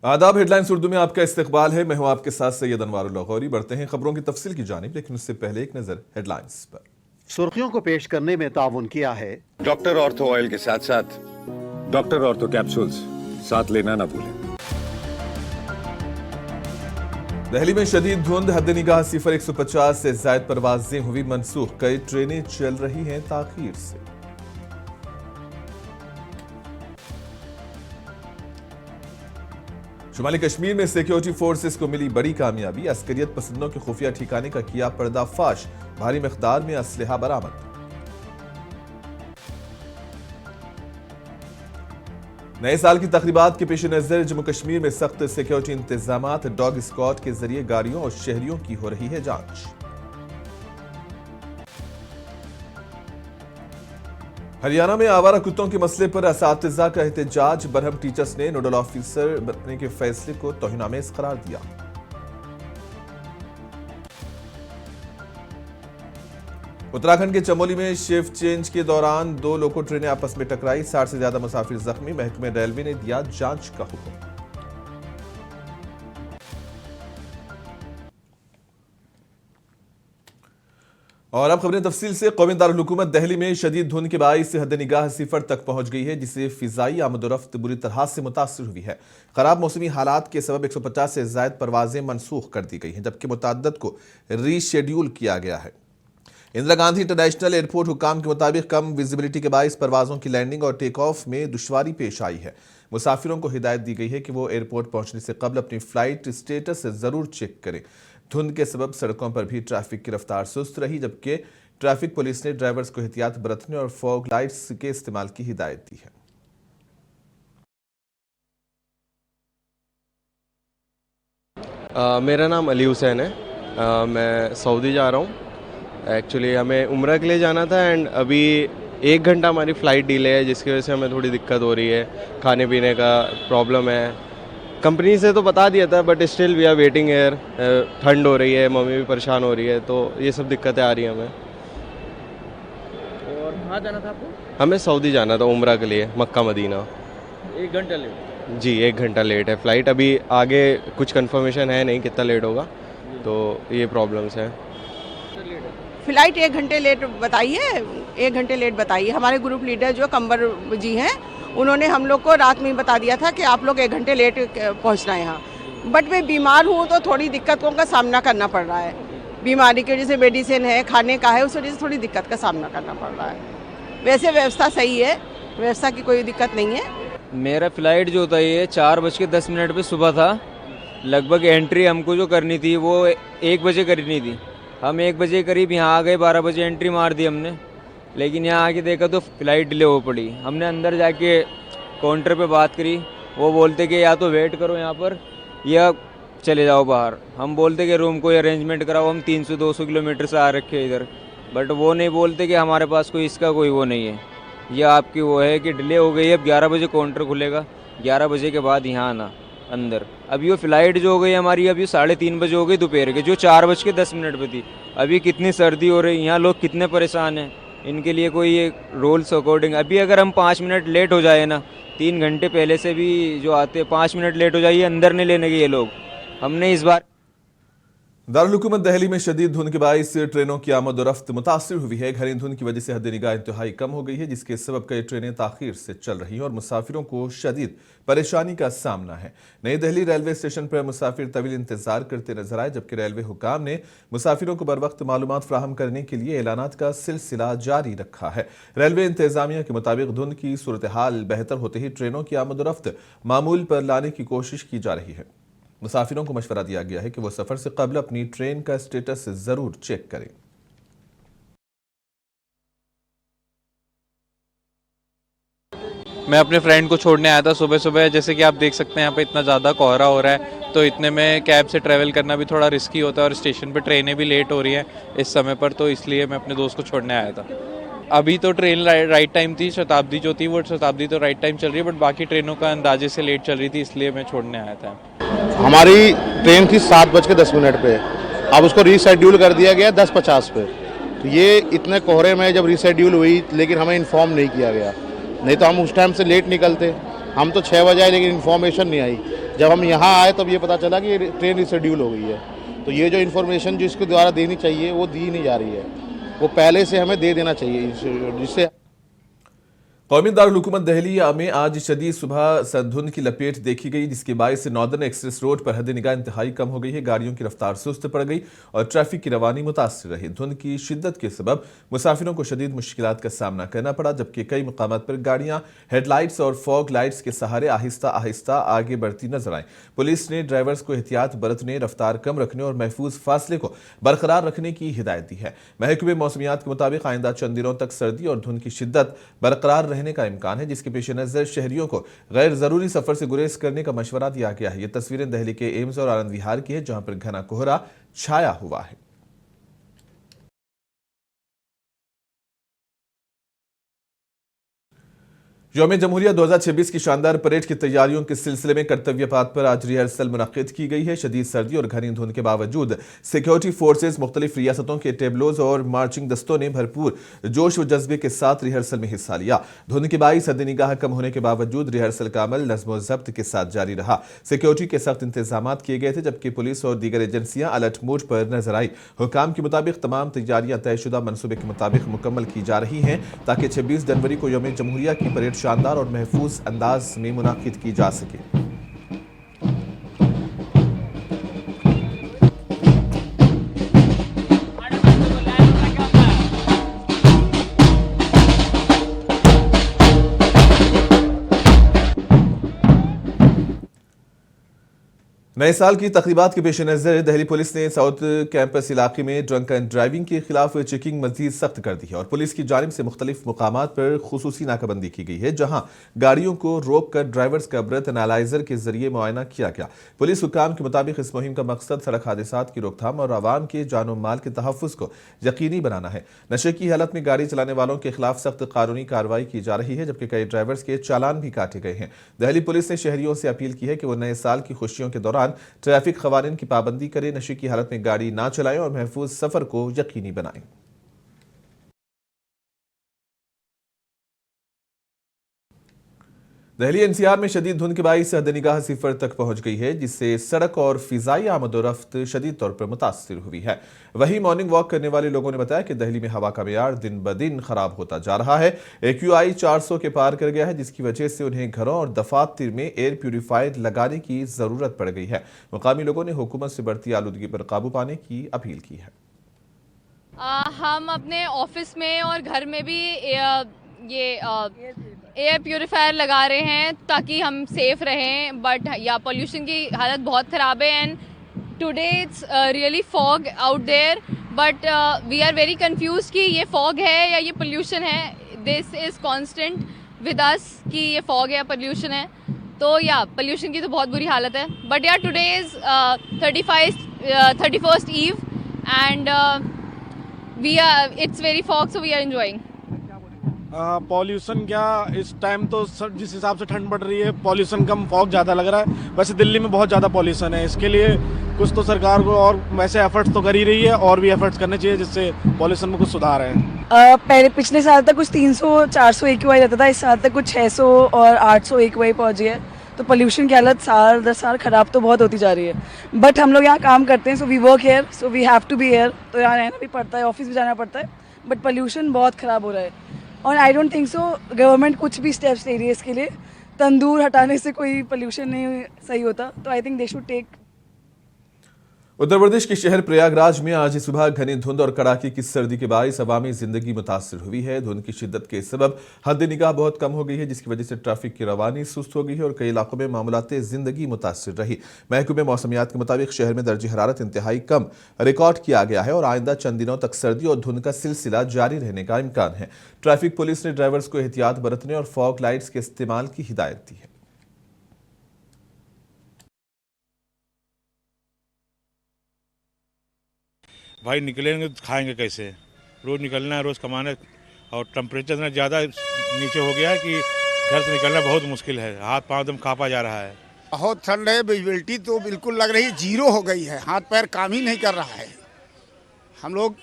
आदाब। हेडलाइंस उर्दू में आपका इस्तकबाल है। मैं हूं आपके साथ सैयद अनवारुल लाहौरी। बढ़ते हैं खबरों की तफसील की जानिब, लेकिन उससे पहले एक नजर हेडलाइंस पर। सुर्खियों को पेश करने में ताउन किया है डॉक्टर ऑर्थो ऑयल के साथ साथ डॉक्टर ऑर्थो कैप्सूल्स साथ लेना ना भूलें। दिल्ली में शदीद धुंध, हद निगाह सिफर 150 से जायद परवाजें हुई मनसूख, कई ट्रेनें चल रही हैं ताखीर से। शुमाली कश्मीर में सिक्योरिटी फोर्सेस को मिली बड़ी कामयाबी, अस्करियत पसंदों के खुफिया ठिकाने का किया पर्दाफाश, भारी मिकदार में असलहा बरामद। नए साल की तकरीबात के पेश नजर जम्मू कश्मीर में सख्त सिक्योरिटी इंतजामात, डॉग स्क्वाड के जरिए गाड़ियों और शहरियों की हो रही है जांच। हरियाणा में आवारा कुत्तों के मसले पर असातिज़ा का एहतजाज, बरहम टीचर्स ने नोडल ऑफिसर बनने के फैसले को तौहीनामेज़ करार दिया। उत्तराखंड के चमोली में शिफ्ट चेंज के दौरान 2 लोको ट्रेनें आपस में टकराई, 60 से ज्यादा मुसाफिर जख्मी, महकमे रेलवे ने दिया जांच का हुक्म। और अब खबरें तफसील से। कौमी दारुल हुकूमत दिल्ली में शदीद धुंध के बाइस हद निगाह सिफर तक पहुंच गई है, जिससे फिजाई आमदोरफ्त बुरी तरह से मुतासर हुई है। खराब मौसमी हालात के सबब 150 से जायद परवाजें मनसूख कर दी गई हैं, जबकि मुतअद्दिद को रीशेड्यूल किया गया है। इंदिरा गांधी इंटरनेशनल एयरपोर्ट हुकाम के मुताबिक कम विजिबिलिटी के बाइस परवाजों की लैंडिंग और टेक ऑफ में दुश्वारी पेश आई है। मुसाफिरों को हिदायत दी गई है कि वो एयरपोर्ट पहुंचने से कबल अपनी फ्लाइट स्टेटस जरूर चेक करें। धुंध के सबब सड़कों पर भी ट्रैफिक की रफ्तार सुस्त रही, जबकि ट्रैफिक पुलिस ने ड्राइवर्स को एहतियात बरतने और फॉग लाइट्स के इस्तेमाल की हिदायत दी है। मेरा नाम अली हुसैन है। मैं सऊदी जा रहा हूँ। एक्चुअली हमें उम्रा के लिए जाना था एंड अभी 1 घंटा हमारी फ़्लाइट डिले है, जिसकी वजह से हमें थोड़ी दिक्कत हो रही है। खाने पीने का प्रॉब्लम है। कंपनी से तो बता दिया था, but still we are waiting here. ठंड हो रही है, मम्मी भी परेशान हो रही है, तो ये सब दिक्कतें आ रही हैं हमें। और कहाँ जाना था आपको? हमें सऊदी जाना था उम्रा के लिए, मक्का मदीना। 1 घंटा लेट? जी, 1 घंटा लेट है फ़्लाइट। अभी आगे कुछ कंफर्मेशन है नहीं कितना लेट होगा, तो ये प्रॉब्लम्स हैं। फ्लाइट 1 घंटे लेट बताई है, 1 घंटे लेट बताई है। हमारे ग्रुप लीडर जो कंबर जी हैं, उन्होंने हम लोग को रात में ही बता दिया था कि आप लोग 1 घंटे लेट पहुंचना है यहाँ। बट मैं बीमार हूँ तो थोड़ी दिक्कतों का सामना करना पड़ रहा है। बीमारी की वजह से मेडिसिन है, खाने का है, उस वजह से थोड़ी दिक्कत का सामना करना पड़ रहा है। वैसे व्यवस्था सही है, व्यवस्था की कोई दिक्कत नहीं है। मेरा फ़्लाइट जो था ये 4:10 पे सुबह था। लगभग एंट्री हमको जो करनी थी वो 1 बजे करनी थी। हम 1 बजे करीब यहाँ आ गए, 12 बजे एंट्री मार दी हमने। लेकिन यहाँ आके देखा तो फ़्लाइट डिले हो पड़ी। हमने अंदर जाके काउंटर पे बात करी, वो बोलते कि या तो वेट करो यहाँ पर या चले जाओ बाहर। हम बोलते कि रूम कोई अरेंजमेंट कराओ, हम 300-200 किलोमीटर से आ रखे हैं इधर। बट वो नहीं बोलते कि हमारे पास कोई इसका कोई वो नहीं है, यह आपकी वो है कि डिले हो गई है। अब 11 बजे काउंटर खुलेगा, 11 बजे के बाद यहाँ आना अंदर। अभी वो फ़्लाइट जो हो गई हमारी, अभी 3:30 बजे हो गई दोपहर के, जो 4:10 पे थी। अभी कितनी सर्दी हो रही है, यहाँ लोग कितने परेशान हैं। इनके लिए कोई ये रूल्स अकॉर्डिंग, अभी अगर हम 5 मिनट लेट हो जाए ना, 3 घंटे पहले से भी जो आते 5 मिनट लेट हो जाइए, अंदर नहीं लेने के ये लोग। हमने इस बार दारुल हुकूमत दिल्ली में शदीद धुंध के बाइस ट्रेनों की आमद-ओ-रफ्त मुतासिर हुई है। घनी धुंध की वजह से हद निगाह इंतहाई कम हो गई है, जिसके सबब कई ट्रेनें ताखीर से चल रही हैं और मुसाफिरों को शदीद परेशानी का सामना है। नई दिल्ली रेलवे स्टेशन पर मुसाफिर तवील इंतजार करते नजर आए, जबकि रेलवे हुकाम ने मुसाफिरों को बर वक्त मालूमात फराहम करने के लिए ऐलानात का सिलसिला जारी रखा है। रेलवे इंतजामिया के मुताबिक धुंध की सूरत हाल बेहतर होते ही ट्रेनों की आमद-ओ-रफ्त मामूल पर लाने की कोशिश की जा रही है। मुसाफिरों को मशवरा दिया गया है कि वो सफर से कबल अपनी ट्रेन का स्टेटस जरूर चेक करें। मैं अपने फ्रेंड को छोड़ने आया था सुबह सुबह। जैसे कि आप देख सकते हैं यहाँ पे इतना ज़्यादा कोहरा हो रहा है, तो इतने में कैब से ट्रैवल करना भी थोड़ा रिस्की होता है और स्टेशन पे ट्रेनें भी लेट हो रही हैं इस समय पर, तो इसलिए मैं अपने दोस्त को छोड़ने आया था। अभी तो ट्रेन राइट टाइम थी, शताब्दी जो थी वो शताब्दी तो राइट टाइम चल रही है, बट बाकी ट्रेनों का अंदाजे से लेट चल रही थी, इसलिए मैं छोड़ने आया था। हमारी ट्रेन थी 7:10 पे, अब उसको रीशेड्यूल कर दिया गया 10:50 पे। तो ये इतने कोहरे में जब रीशेड्यूल हुई, लेकिन हमें इन्फॉर्म नहीं किया गया, नहीं तो हम उस टाइम से लेट निकलते। हम तो 6 बजे आए लेकिन इन्फॉर्मेशन नहीं आई। जब हम यहाँ आए तब ये पता चला कि ट्रेन रिशेड्यूल हो गई है। तो ये जो इन्फॉर्मेशन जो इसके द्वारा देनी चाहिए वो दी नहीं जा रही है, वो पहले से हमें दे देना चाहिए, जिससे कौमी दारुल हुकूमत दहली में आज शदीद सुबह धुंध की लपेट देखी गई, जिसके बायस नॉर्दर्न एक्सप्रेस रोड पर हद निगाह इंतहाई कम हो गई है। गाड़ियों की रफ्तार सुस्त पड़ गई और ट्रैफिक की रवानी मुतासिर रही। धुंध की शिद्दत के सबब मुसाफिरों को शदीद मुश्किलात का सामना करना पड़ा, जबकि कई मुकामात पर गाड़ियां हेडलाइट्स और फॉग लाइट्स के सहारे आहिस्ता आहिस्ता आगे बढ़ती नजर आई। पुलिस ने ड्राइवर्स को एहतियात बरतने, रफ्तार कम रखने और महफूज फासले को बरकरार रखने की हिदायत दी है। महकमे मौसमियात के मुताबिक आइंदा चंद दिनों तक सर्दी और धुंध की शिद्दत बरकरार रहने का इम्कान है, जिसके पेश नजर शहरियों को गैर जरूरी सफर से गुरेज करने का मशवरा दिया गया है। ये तस्वीरें दिल्ली के एम्स और आनंद विहार की है, जहां पर घना कोहरा छाया हुआ है। यौम जमहूरिया 2026 की शानदार परेड की तैयारियों के सिलसिले में कर्तव्य पाथ पर आज रिहर्सल मुनक्किद की गई है। शदीद सर्दी और घनी धुंध के बावजूद सिक्योरिटी फोर्सेज, मुख्तलिफ रियासतों के टेबलोज और मार्चिंग दस्तों ने भरपूर जोश व जज्बे के साथ रिहर्सल में हिस्सा लिया। धुंध के बाईस हद निगाह कम होने के बावजूद रिहर्सल का अमल नज़्म व ज़ब्त के साथ जारी रहा। सिक्योरिटी के सख्त इंतजाम किए गए थे, जबकि पुलिस और दीगर एजेंसियां अलर्ट मोड पर नजर आई। हुकाम के मुताबिक तमाम तैयारियां तयशुदा मनसूबे के मुताबिक मुकम्मल की जा रही हैं, ताकि 26 जनवरी को यौम जमहूरिया की परेड शानदार और महफूज अंदाज में मुनाकिद की जा सके। नए साल की तकरीबात के पेश नज़र दिल्ली पुलिस ने साउथ कैंपस इलाके में ड्रंक एंड ड्राइविंग के खिलाफ चेकिंग मजीद सख्त कर दी है और पुलिस की जानिब से मुख्तलिफ मुकामात पर खुसूसी नाकाबंदी की गई है, जहां गाड़ियों को रोक कर ड्राइवर्स का ब्रेथ एनालाइजर के जरिए मुआयना किया गया। पुलिस हुकाम के मुताबिक इस मुहिम का मकसद सड़क हादसात की रोकथाम और आवाम के जानो माल के तहफ़्फ़ुज़ को यकीनी बनाना है। नशे की हालत में गाड़ी चलाने वालों के खिलाफ सख्त कानूनी कार्रवाई की जा रही है, जबकि कई ड्राइवर्स के चालान भी काटे गए हैं। दिल्ली पुलिस ने शहरियों से अपील की है कि वो नए साल की खुशियों के दौरान ट्रैफिक क़वानीन की पाबंदी करें, नशे की हालत में गाड़ी ना चलाएं और महफूज सफर को यकीनी बनाएं। दिल्ली एनसीआर में शदीद धुंध के बाईस हद निगाह सिफर तक पहुंच गई है, जिससे सड़क और फिजाई आमदोरफ्त शदीद तौर पर मुतासिर हुई है। वहीं मॉर्निंग वॉक करने वाले लोगों ने बताया कि दिल्ली में हवा का मेयार दिन ब दिन खराब होता जा रहा है। AQI 400 के पार कर गया है, जिसकी वजह से उन्हें घरों और दफातर में एयर प्यूरिफायर लगाने की जरूरत पड़ गई है। मुकामी लोगों ने हुकूमत से बढ़ती आलूदगी पर काबू पाने की अपील की है। हम अपने ऑफिस में और घर में भी एयर प्यूरिफायर लगा रहे हैं ताकि हम सेफ रहें, बट या पोल्यूशन की हालत बहुत ख़राब है and today it's really fog out there, but we are very confuse कि ये फॉग है या ये पोल्यूशन है। This is constant with us कि ये फॉग है या पोल्यूशन है। तो या पोल्यूशन की तो बहुत बुरी हालत है, but yeah today is 31st eve and it's very fog, so we are enjoying. Pollution क्या, इस टाइम तो सब जिस हिसाब से ठंड पड़ रही है पॉल्यूशन कम, फॉग ज़्यादा लग रहा है। वैसे दिल्ली में बहुत ज़्यादा पॉल्यूशन है, इसके लिए कुछ तो सरकार को और वैसे एफर्ट्स तो कर ही रही है और भी एफर्ट्स करने चाहिए जिससे पॉल्यूशन में कुछ सुधार है। पहले पिछले साल तक कुछ 300-400 AQI रहता था, इस साल तक कुछ 600 और 800 AQI पहुँच गया है। तो पोल्यूशन की हालत साल दर साल ख़राब तो बहुत होती जा रही है, बट हम लोग यहाँ काम करते हैं, so we work here, so we have to be here. तो यहाँ रहना भी पड़ता है, ऑफिस भी जाना पड़ता है, बट पोल्यूशन बहुत ख़राब हो रहा है और I don't think so government कुछ भी स्टेप्स ले रही है इसके लिए। तंदूर हटाने से कोई पोल्यूशन नहीं सही होता, तो I think they should take. Uttar Pradesh के शहर प्रयागराज में आज सुबह घनी धुंध और कड़ाके की सर्दी के बायस अवामी जिंदगी मुतासर हुई है। धुंध की शिद्दत के सबब हद निगाह बहुत कम हो गई है, जिसकी वजह से ट्रैफिक की रवानी सुस्त हो गई है और कई इलाकों में मामूलाते जिंदगी मुतासर रही। महकमे मौसमियात के मुताबिक शहर में दर्ज हरारत इंतहाई कम रिकॉर्ड किया गया है और आइंदा चंद दिनों तक सर्दी और धुंध का सिलसिला जारी रहने का इम्कान है। ट्रैफिक पुलिस ने ड्राइवर्स को एहतियात बरतने और फॉग लाइट्स के इस्तेमाल की हिदायत दी है। भाई निकलेंगे तो खाएंगे कैसे, रोज़ निकलना है, रोज़ कमाना, और टेम्परेचर इतना ज़्यादा नीचे हो गया है कि घर से निकलना बहुत मुश्किल है, हाथ पाँव एकदम काँपा जा रहा है। बहुत ठंड है, विजिबिलिटी तो बिल्कुल लग रही है जीरो हो गई है, हाथ पैर काम ही नहीं कर रहा है। हम लोग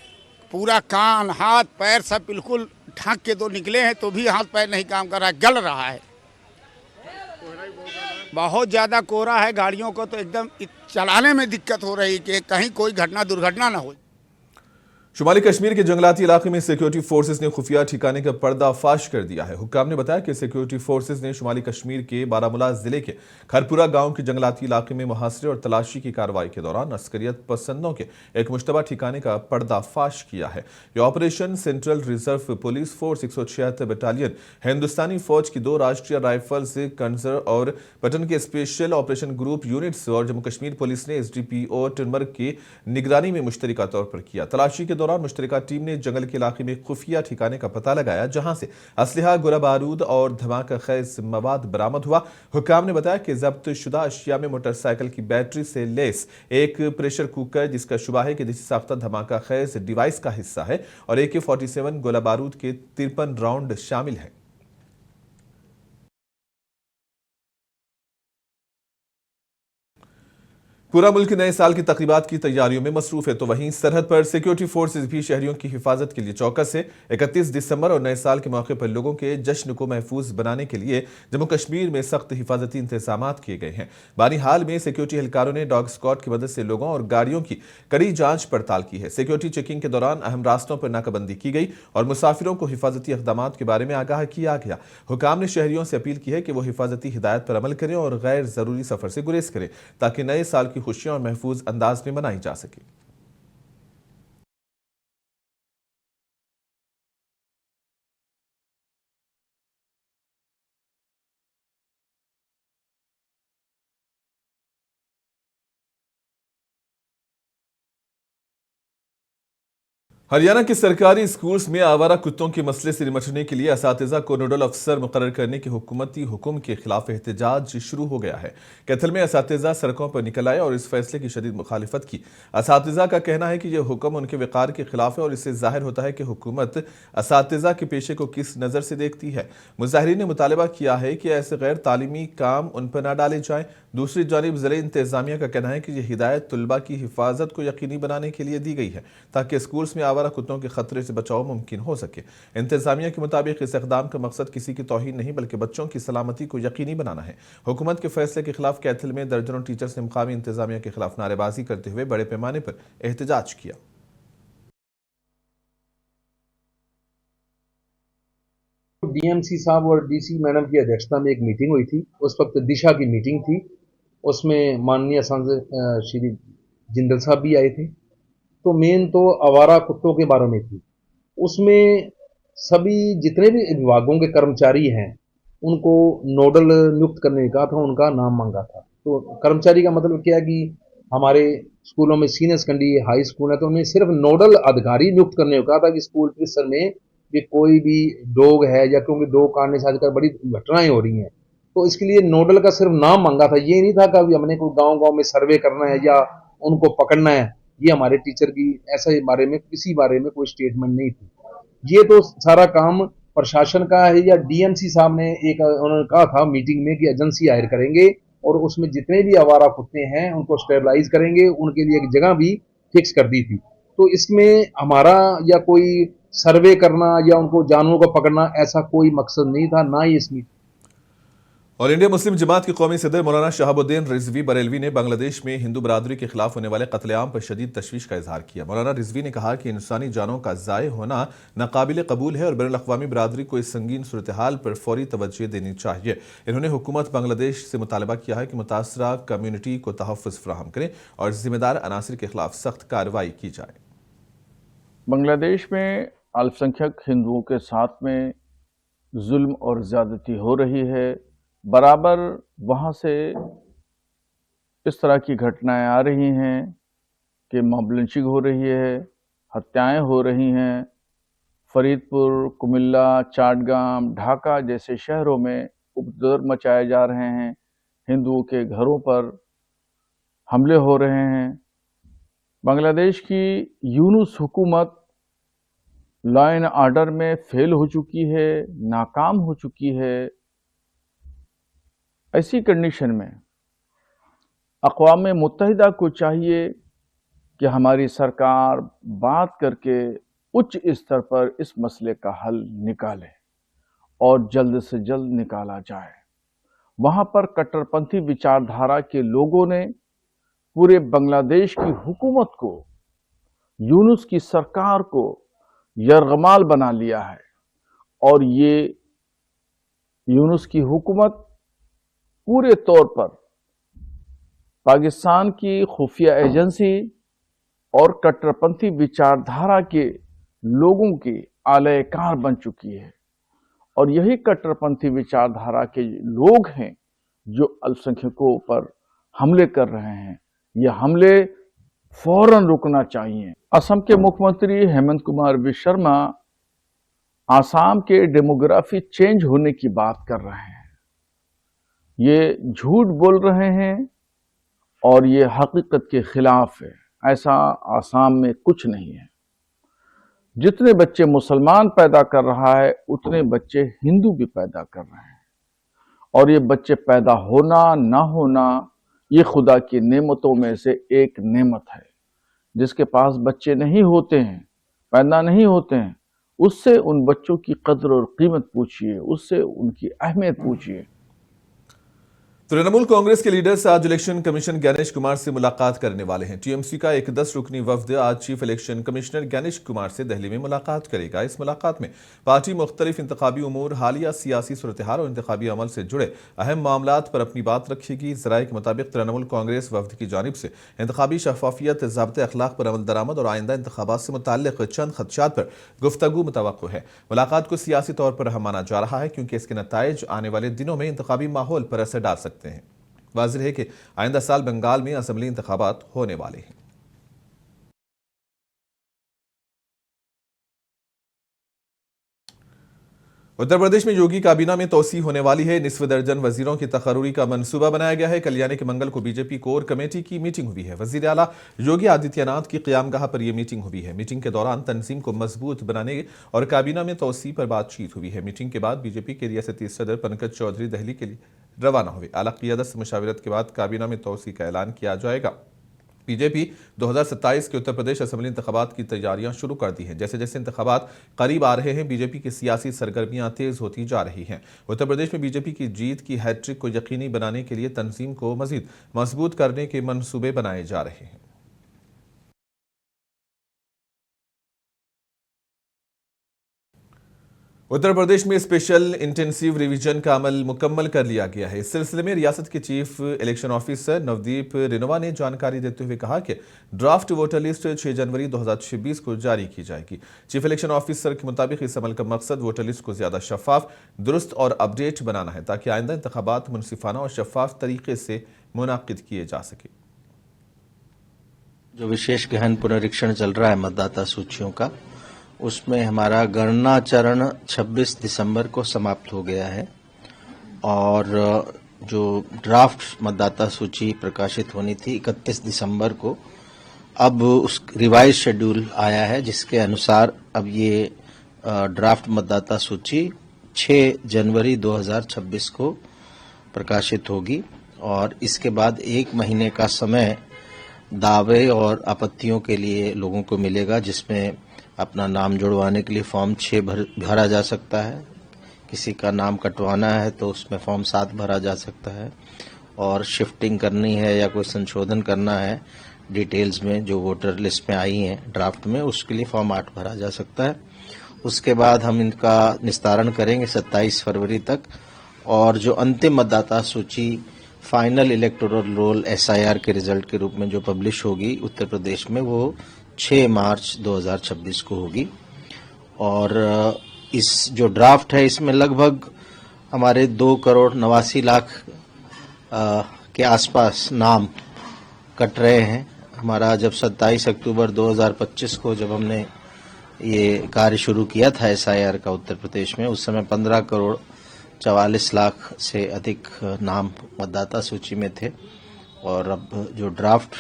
पूरा कान हाथ पैर सब बिल्कुल ढक के तो निकले हैं तो भी हाथ पैर नहीं काम कर रहा है, गल रहा है, बहुत ज़्यादा कोहरा है, गाड़ियों को तो एकदम चलाने में दिक्कत हो रही कि कहीं कोई दुर्घटना ना हो। शुमाली कश्मीर के जंगलाती इलाके में सिक्योरिटी फोर्सेस ने खुफिया ठिकाने का पर्दाफाश कर दिया है। हुक्काम ने बताया कि सिक्योरिटी फोर्सेस ने शुमाली कश्मीर के बारामूला जिले के खरपुरा गांव के जंगलाती इलाके में मुहासरे और तलाशी की कार्रवाई के दौरान अस्करियत पसंदों के एक मुश्तबा ठिकाने का पर्दाफाश किया है। यह operation central reserve police force 176 battalion, हिंदुस्तानी फौज की 2 राष्ट्रीय राइफल्स कंजर और पटन के स्पेशल ऑपरेशन ग्रुप यूनिट्स और जम्मू कश्मीर पुलिस ने SDPO टिनमर्ग की निगरानी में मुश्तरका तौर पर किया। तलाशी के दौरान मुश्तरका टीम ने जंगल के इलाके में खुफिया ठिकाने का पता लगाया, जहां से असलहा, गोला बारूद और धमाका खेज मवाद बरामद हुआ। हुक्काम ने बताया कि जब्त शुदा अशिया में मोटरसाइकिल की बैटरी से लेस एक प्रेशर कुकर, जिसका शुबा है कि देसी साख्ता धमाका खेज डिवाइस का हिस्सा है, और AK-47 गोला बारूद के 53 राउंड शामिल है। पूरा मुल्क नए साल की तकरीबात की तैयारियों में मसरूफ है, तो वहीं सरहद पर सिक्योरिटी फोर्सेस भी शहरियों की हिफाजत के लिए चौकस है। 31 दिसंबर और नए साल के मौके पर लोगों के जश्न को महफूज बनाने के लिए जम्मू कश्मीर में सख्त हिफाजती इंतजाम किए गए हैं। बानी हाल में सिक्योरिटी एहलकारों ने डॉग स्क्वाड की मदद से लोगों और गाड़ियों की कड़ी जांच पड़ताल की है। सिक्योरिटी चेकिंग के दौरान अहम रास्तों पर नाकाबंदी की गई और मुसाफिरों को हिफाजती इक़दामात के बारे में आगाह किया गया। हुकाम ने शहरियों से अपील की है कि वो हिफाजती हिदायत पर अमल करें और गैर जरूरी सफर से गुरेज करें, ताकि नए साल की खुशियां और महफूज अंदाज में मनाई जा सके। हरियाणा के सरकारी स्कूल्स में आवारा कुत्तों के मसले से निपटने के लिए असातिज़ा को नोडल अफसर मुकर्रर करने के हुकूमती हुक्म के खिलाफ एहतजाज शुरू हो गया है। कैथल में असातिज़ा सड़कों पर निकल आए और इस फैसले की शदीद मुखालिफत की। असातिज़ा का कहना है कि यह हुक्म उनके वक़ार के खिलाफ है और इससे जाहिर होता है कि हुकूमत असातिज़ा के पेशे को किस नज़र से देखती है। मुजाहिरीन ने मुतालबा किया है कि ऐसे गैर तालीमी काम उन पर न डाले जाएं। दूसरी जानिब ज़िले इंतज़ामिया का कहना है कि यह हिदायत तुलबा की हिफाजत को यकीनी बनाने के लिए दी गई है, ताकि स्कूल्स में आवारा कुत्तों के खतरे से बचाव मुमकिन हो सके। इंतजामिया के मुताबिक इस इक़दाम का मकसद किसी की तौहीन नहीं बल्कि बच्चों की सलामती को यकीनी बनाना है। हुकूमत के फैसले के खिलाफ कैथल में दर्जनों टीचर्स ने मुकामी इंतजामिया के खिलाफ नारेबाजी करते हुए बड़े पैमाने पर एहतजाज किया। DMC साहब और DC मैडम की अध्यक्षता में एक मीटिंग हुई थी। उस वक्त दिशा की मीटिंग थी, उसमें माननीय सांसद श्री जिंदल साहब भी आए थे। तो मेन तो आवारा कुत्तों के बारे में थी। उसमें सभी जितने भी विभागों के कर्मचारी हैं उनको नोडल नियुक्त करने का था, उनका नाम मांगा था। तो कर्मचारी का मतलब क्या है कि हमारे स्कूलों में सीनियर सेकेंडरी हाई स्कूल है, तो उन्हें सिर्फ नोडल अधिकारी नियुक्त करने को कहा था कि स्कूल परिसर में कि कोई भी डॉग है या क्योंकि डॉग काटने से आजकल बड़ी घटनाएं हो रही हैं, तो इसके लिए नोडल का सिर्फ नाम मांगा था। ये नहीं था कि अभी हमने कोई गांव-गांव में सर्वे करना है या उनको पकड़ना है। ये हमारे टीचर की ऐसे बारे में किसी बारे में कोई स्टेटमेंट नहीं थी। ये तो सारा काम प्रशासन का है या DMC साहब ने एक उन्होंने कहा था मीटिंग में कि एजेंसी हायर करेंगे और उसमें जितने भी आवारा कुत्ते हैं उनको स्टेबलाइज करेंगे, उनके लिए एक जगह भी फिक्स कर दी थी। तो इसमें हमारा या कोई सर्वे करना या उनको जानवरों को पकड़ना ऐसा कोई मकसद नहीं था, ना ही इसमें। और इंडिया मुस्लिम जमात के कौमी सदर मौलाना शहाबुद्दीन रिजवी बरेलवी ने बांग्लादेश में हिंदू बरादरी के खिलाफ होने वाले कत्लेआम पर शदीद तशवीश का इजहार किया। मौलाना रिजवी ने कहा कि इंसानी जानों का ज़ाय होना नाकाबिल कबूल है और बैनुल-अक़वामी बरादरी को इस संगीन सूरत हाल पर फौरी तवज्जो देनी चाहिए। इन्होंने हुकूमत बांग्लादेश से मुतालबा किया है कि मुतासरा कम्यूनिटी को तहफ़्फ़ुज़ फराहम करें और जिम्मेदार अनासिर के खिलाफ सख्त कार्रवाई की जाए। बांग्लादेश में अल्पसंख्यक हिंदुओं के साथ में जुल्म और ज़्यादती हो रही है। बराबर वहाँ से इस तरह की घटनाएं आ रही हैं कि मॉब लिंचिंग हो रही है, हत्याएं हो रही हैं। फरीदपुर, कुमिल्ला, चाटगाम, ढाका जैसे शहरों में उपद्रव मचाए जा रहे हैं, हिंदुओं के घरों पर हमले हो रहे हैं। बांग्लादेश की यूनुस हुकूमत लॉ एंड ऑर्डर में फेल हो चुकी है, नाकाम हो चुकी है। ऐसी कंडीशन में अक़वाम मुत्तहिदा को चाहिए कि हमारी सरकार बात करके उच्च स्तर पर इस मसले का हल निकाले और जल्द से जल्द निकाला जाए। वहां पर कट्टरपंथी विचारधारा के लोगों ने पूरे बांग्लादेश की हुकूमत को, यूनुस की सरकार को यरगमाल बना लिया है। और ये यूनुस की हुकूमत पूरे तौर पर पाकिस्तान की खुफिया एजेंसी और कट्टरपंथी विचारधारा के लोगों की आलयकार बन चुकी है। और यही कट्टरपंथी विचारधारा के लोग हैं जो अल्पसंख्यकों पर हमले कर रहे हैं। ये हमले फौरन रुकना चाहिए। असम के मुख्यमंत्री हेमंत कुमार विश्व शर्मा आसाम के डेमोग्राफी चेंज होने की बात कर रहे हैं। ये झूठ बोल रहे हैं और ये हकीकत के खिलाफ है। ऐसा आसाम में कुछ नहीं है। जितने बच्चे मुसलमान पैदा कर रहा है उतने बच्चे हिंदू भी पैदा कर रहे हैं। और ये बच्चे पैदा होना ना होना ये खुदा की नेमतों में से एक नेमत है। जिसके पास बच्चे नहीं होते हैं, पैदा नहीं होते हैं, उससे उन बच्चों की कद्र और कीमत पूछिए, उससे उनकी अहमियत पूछिए। तृणमूल कांग्रेस के लीडर्स आज इलेक्शन कमीशन ज्ञानेश कुमार से मुलाकात करने वाले हैं। टीएमसी का एक 10 रुकनी वफ्द आज chief election commissioner Gyanesh Kumar से दिल्ली में मुलाकात करेगा। इस मुलाकात में पार्टी मुख्तलिफ इंतखाबी उमूर, हालिया सियासी सूरत-ए-हाल और इंतखाबी अमल से जुड़े अहम मामलात पर अपनी बात रखेगी। ज़राए के मुताबिक तृणमूल कांग्रेस वफ्द की जानिब से इंतखाबी शफाफियत, ज़ाब्ते अखलाक पर अमल दरामद और आइंदा इंतखाबात से मुताल्लिक चंद खदशात पर गुफ्तगू मुतवक्को है। मुलाकात को सियासी तौर पर अहम माना जा रहा है क्योंकि इसके नताइज आने वाले दिनों में इंतखाबी माहौल पर असर डाल सकते हैं। वाज़ेह है कि आइंदा साल बंगाल में असेंबली इंतखाबात होने वाले हैं। उत्तर प्रदेश में योगी काबीना में तोसी होने वाली है। निस्फ दर्जन वजीरों की तकर्रुरी का मंसूबा बनाया गया है। कल यानी कि मंगल को बीजेपी कोर कमेटी की मीटिंग हुई है। वजीर आला योगी आदित्यनाथ की क़यामगाह पर यह मीटिंग हुई है। मीटिंग के दौरान तंजीम को मजबूत बनाने और काबीना में तोसी पर बातचीत हुई है। मीटिंग के बाद बीजेपी के रियासती सदर पंकज चौधरी दिल्ली के लिए रवाना हुए। आला क़ियादत से मुशावरत के बाद काबीना में तोसी का ऐलान किया जाएगा। बीजेपी 2027 के उत्तर प्रदेश असेंबली इंतखाबात की तैयारियां शुरू कर दी हैं। जैसे जैसे इंतखाबात करीब आ रहे हैं, बीजेपी की सियासी सरगर्मियां तेज होती जा रही हैं। उत्तर प्रदेश में बीजेपी की जीत की हैट्रिक को यकीनी बनाने के लिए तंजीम को मजीद मजबूत करने के मंसूबे बनाए जा रहे हैं। उत्तर प्रदेश में स्पेशल इंटेंसिव रिवीजन का अमल मुकम्मल कर लिया गया है। इस सिलसिले में रियासत के chief election officer Navdeep Renova ने जानकारी देते हुए कहा कि ड्राफ्ट वोटर लिस्ट 6 जनवरी 2026 को जारी की जाएगी। चीफ इलेक्शन ऑफिसर के मुताबिक इस अमल का मकसद वोटर लिस्ट को ज्यादा शफाफ, दुरुस्त और अपडेट बनाना है ताकि आइंदा इंतखाबात मुनसिफाना और शफाफ तरीके से मुनाकिद किए जा सके। जो विशेष गहन पुनरीक्षण चल रहा है मतदाता सूचियों का, उसमें हमारा गणना चरण 26 दिसंबर को समाप्त हो गया है और जो ड्राफ्ट मतदाता सूची प्रकाशित होनी थी 31 दिसंबर को, अब उस रिवाइज शेड्यूल आया है जिसके अनुसार अब ये ड्राफ्ट मतदाता सूची 6 जनवरी 2026 को प्रकाशित होगी और इसके बाद 1 महीने का समय दावे और आपत्तियों के लिए लोगों को मिलेगा, जिसमें अपना नाम जुड़वाने के लिए फॉर्म 6 भरा जा सकता है, किसी का नाम कटवाना है तो उसमें फॉर्म 7 भरा जा सकता है और शिफ्टिंग करनी है या कोई संशोधन करना है डिटेल्स में जो वोटर लिस्ट में आई हैं ड्राफ्ट में, उसके लिए फॉर्म 8 भरा जा सकता है। उसके बाद हम इनका निस्तारण करेंगे 27 फरवरी तक और जो अंतिम मतदाता सूची फाइनल इलेक्टोरल रोल SIR के रिजल्ट के रूप में जो पब्लिश होगी उत्तर प्रदेश में, वो 6 मार्च 2026 को होगी। और इस जो ड्राफ्ट है इसमें लगभग हमारे 2,89,00,000 के आसपास नाम कट रहे हैं। हमारा जब 27 अक्टूबर 2025 को जब हमने ये कार्य शुरू किया था SIR का उत्तर प्रदेश में, उस समय 15,44,00,000 से अधिक नाम मतदाता सूची में थे और अब जो ड्राफ्ट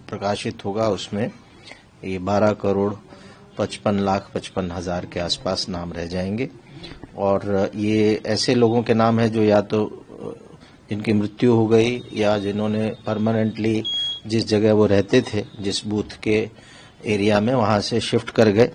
प्रकाशित होगा उसमें ये 12,55,55,000 के आसपास नाम रह जाएंगे। और ये ऐसे लोगों के नाम हैं जो या तो जिनकी मृत्यु हो गई या जिन्होंने परमानेंटली जिस जगह वो रहते थे, जिस बूथ के एरिया में, वहां से शिफ्ट कर गए।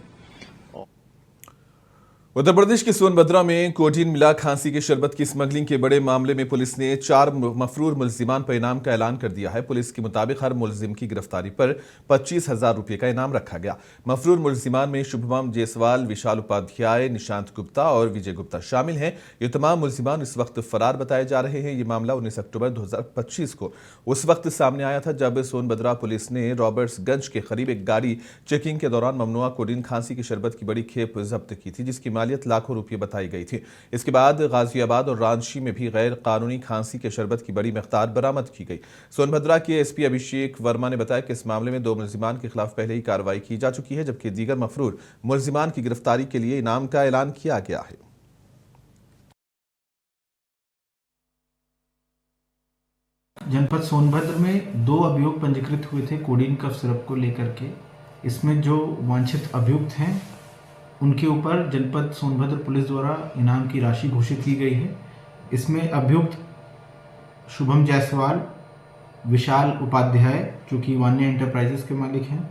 उत्तर प्रदेश के सोनभद्रा में कोडीन मिला खांसी के शरबत की स्मगलिंग के बड़े मामले में पुलिस ने 4 मफरूर मुलजिमान पर इनाम का ऐलान कर दिया है। पुलिस के मुताबिक हर मुलजिम की गिरफ्तारी पर 25,000 रुपये का इनाम रखा गया। मफरूर मुलजिमान में शुभम जायसवाल, विशाल उपाध्याय, निशांत गुप्ता और विजय गुप्ता शामिल हैं। ये तमाम मुलजिमान इस वक्त फरार बताए जा रहे हैं। ये मामला 19 अक्टूबर 2025 को उस वक्त सामने आया था जब सोनभद्रा पुलिस ने रॉबर्ट्सगंज के करीब एक गाड़ी चेकिंग के दौरान ममनुआ कोडीन खांसी की शरबत की बड़ी खेप जब्त की थी, जिसकी मालियत लाखों रुपये बताई गई थी। इसके बाद गाजियाबाद और रांची में भी गैर कानूनी खांसी के शरबत की बड़ी मिकदार बरामद की गई। सोनभद्रा के एसपी अभिषेक वर्मा ने बताया कि इस मामले में 2 मुलजिमान के खिलाफ पहले ही कार्रवाई की जा चुकी है, जबकि दीगर मफरूर मुलजिमान की गिरफ्तारी के लिए इनाम का ऐलान किया गया है। जनपद सोनभद्र में 2 अभियोग पंजीकृत हुए थे कोडीन कफ सिरप को लेकर के। इसमें जो वांछित अभियुक्त हैं उनके ऊपर जनपद सोनभद्र पुलिस द्वारा इनाम की राशि घोषित की गई है। इसमें अभियुक्त शुभम जायसवाल, विशाल उपाध्याय जो कि वान्या एंटरप्राइजेस के मालिक हैं,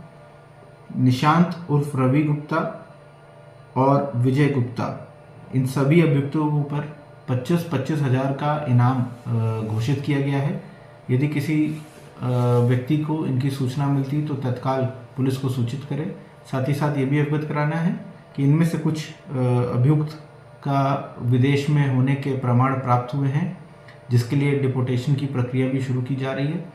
निशांत उर्फ रवि गुप्ता और विजय गुप्ता, इन सभी अभियुक्तों के ऊपर 25,000 हज़ार का इनाम घोषित किया गया है। यदि किसी व्यक्ति को इनकी सूचना मिलती तो तत्काल पुलिस को सूचित करें। साथ ही साथ ये भी अवगत कराना है कि इनमें से कुछ अभियुक्त का विदेश में होने के प्रमाण प्राप्त हुए हैं, जिसके लिए डिपोर्टेशन की प्रक्रिया भी शुरू की जा रही है।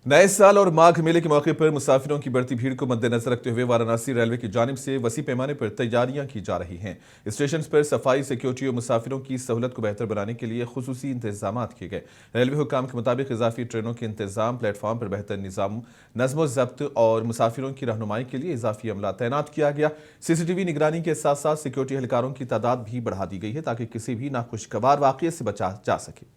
नए साल और माघ मेले के मौके पर मुसाफिरों की बढ़ती भीड़ को मद्देनजर रखते हुए वाराणसी रेलवे की जानिब से वसी पैमाने पर तैयारियां की जा रही हैं। स्टेशन पर सफाई, सिक्योरिटी और मुसाफिरों की सहूलत को बेहतर बनाने के लिए खुसूसी इंतजाम किए गए। रेलवे हुकाम के मुताबिक इजाफी ट्रेनों के इंतजाम, प्लेटफॉर्म पर बेहतर निज़ाम नज़्म ज़ब्त और मुसाफिरों की रहनुमाई के लिए इजाफी अमला तैनात किया गया। CCTV निगरानी के साथ साथ सिक्योरिटी एहलकारों की तादाद भी बढ़ा दी गई है ताकि किसी भी नाखुशगवार वाक़ये से बचा जा सके।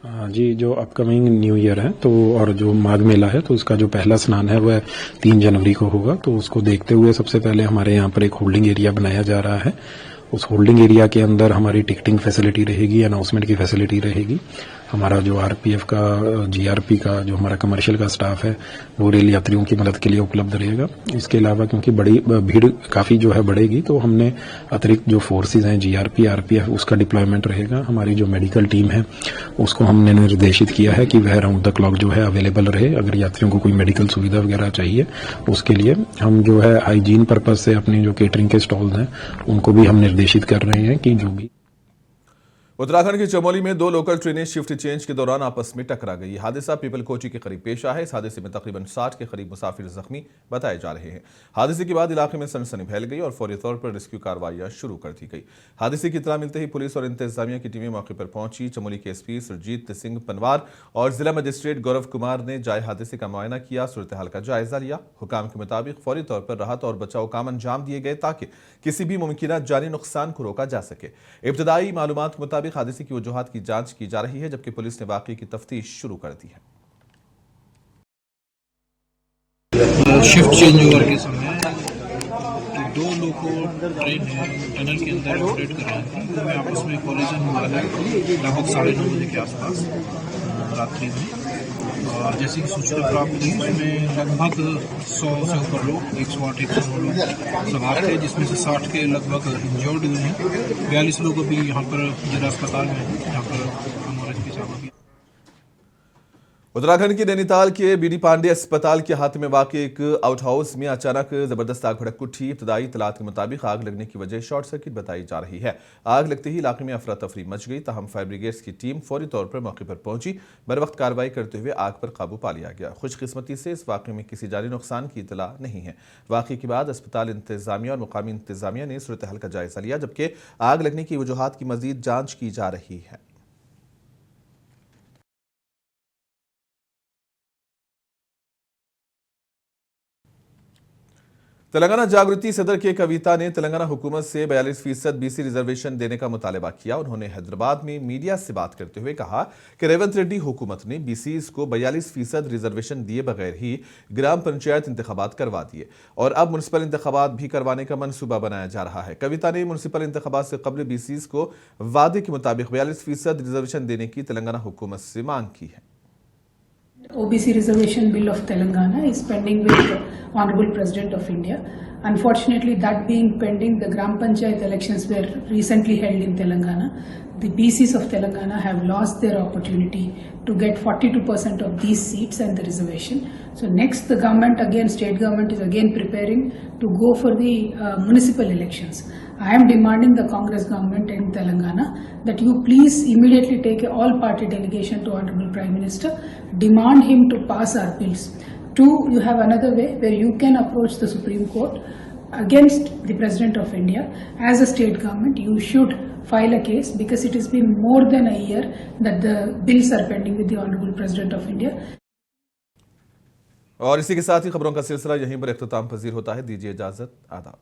जी, जो अपकमिंग न्यू ईयर है तो और जो माघ मेला है तो उसका जो पहला स्नान है वह 3 जनवरी को होगा। तो उसको देखते हुए सबसे पहले हमारे यहाँ पर एक होल्डिंग एरिया बनाया जा रहा है। उस होल्डिंग एरिया के अंदर हमारी टिकटिंग फैसिलिटी रहेगी, अनाउंसमेंट की फैसिलिटी रहेगी। हमारा जो RPF का, GRP का जो हमारा कमर्शियल का स्टाफ है वो रेल यात्रियों की मदद के लिए उपलब्ध रहेगा। इसके अलावा क्योंकि बड़ी भीड़ काफ़ी जो है बढ़ेगी तो हमने अतिरिक्त जो फोर्सेज हैं GRP, RPF उसका डिप्लॉयमेंट रहेगा। हमारी जो मेडिकल टीम है उसको हमने निर्देशित किया है कि वह राउंड द क्लॉक जो है अवेलेबल रहे। अगर यात्रियों को कोई मेडिकल सुविधा वगैरह चाहिए उसके लिए हम जो है हाइजीन पर्पज से अपने जो केटरिंग के स्टॉल्स हैं उनको भी हम निर्देशित कर रहे हैं कि जो भी। उत्तराखंड के चमोली में 2 लोकल ट्रेनें शिफ्ट चेंज के दौरान आपस में टकरा गई। हादसा पीपलकोची के करीब पेश आया है। इस हादसे में तकरीबन 60 के करीब मुसाफिर जख्मी बताए जा रहे हैं। हादसे के बाद इलाके में सनसनी फैल गई और फौरी तौर पर रेस्क्यू कार्रवाइयां शुरू कर दी गई। हादसे की इत्तला मिलते ही पुलिस और इंतजामिया की टीमें मौके पर पहुंची। चमोली के SP सुरजीत सिंह पनवार और जिला मजिस्ट्रेट गौरव कुमार ने जाए हादसे का मुआयना किया, सूरत हाल का जायजा लिया। हुकाम के मुताबिक फौरी तौर पर राहत और बचाव काम अंजाम दिए गए ताकि किसी भी मुमकिन जानी नुकसान को रोका जा सके। इब्तदाई मालूमात के मुताबिक हादसे की वजूहात की जांच की जा रही है, जबकि पुलिस ने वाकये की तफ्तीश शुरू कर दी है। शिफ्ट चेंज ओवर के समय 2 लोको ट्रेन टनल के अंदर ऑपरेट कर रहे थे, उनमें आपस में कोलिजन हुआ है लगभग 9:30 बजे के आसपास रात्रि में। और जैसे कि सूचना प्राप्त हुई उसमें लगभग 100 से ऊपर लोग, 108-109 लोग सवार थे, जिसमें से 60 के लगभग इंजर्ड हुए हैं। 42 लोग अभी यहाँ पर जिला अस्पताल में हैं, यहाँ पर एम्बुलेंस की सेवा भी। उत्तराखंड के नैनीताल के BD पांडे अस्पताल के हाथ में वाक़ एक आउट हाउस में अचानक जबरदस्त आग भड़क उठी। इब्तदाई इत्तलात के मुताबिक आग लगने की वजह शॉर्ट सर्किट बताई जा रही है। आग लगते ही इलाके में अफरा तफरी मच गई, ताहम फायर ब्रिगेड्स की टीम फौरी तौर पर मौके पर पहुंची। बर वक्त कार्रवाई करते हुए आग पर काबू पा लिया गया। खुशकिस्मती से इस वाक़े में किसी जानी नुकसान की इत्तला नहीं है। वाक़े के बाद अस्पताल इंतजामिया और मुकामी इंतजामिया ने सूरत हाल का जायजा लिया, जबकि आग लगने की वजूहात की मजीद जाँच की जा रही है। तेलंगाना जागृति सदर के कविता ने तेलंगाना हुकूमत से 42% BC रिजर्वेशन देने का मुतालबा किया। उन्होंने हैदराबाद में मीडिया से बात करते हुए कहा कि रेवंत रेड्डी हुकूमत ने BCs को 42% रिजर्वेशन दिए बगैर ही ग्राम पंचायत इंतखाबात करवा दिए और अब म्युनिसिपल इंतखाबात भी करवाने का मंसूबा बनाया जा रहा है। कविता ने म्युनिसिपल इंतखाबात से कबल BCs को वादे के मुताबिक 42% रिजर्वेशन देने की तेलंगाना हुकूमत से मांग की है। OBC reservation bill of Telangana is pending with the Honorable President of India. Unfortunately, that being pending, the Gram Panchayat elections were recently held in Telangana. The BCs of Telangana have lost their opportunity to get 42% of these seats and the reservation. So next, the government again, state government is again preparing to go for the municipal elections. I am demanding the Congress government in Telangana that you please immediately take a all-party delegation to Honorable Prime Minister, demand him to pass our bills. Two, you have another way where you can approach the Supreme Court against the President of India. As a state government, you should file a case because it has been more than a year that the bills are pending with the Honorable President of India. और इसी के साथ ही खबरों का सिलसिला यहीं पर इख्तिताम पजीर होता है। दीजिए इजाजत, आदाब।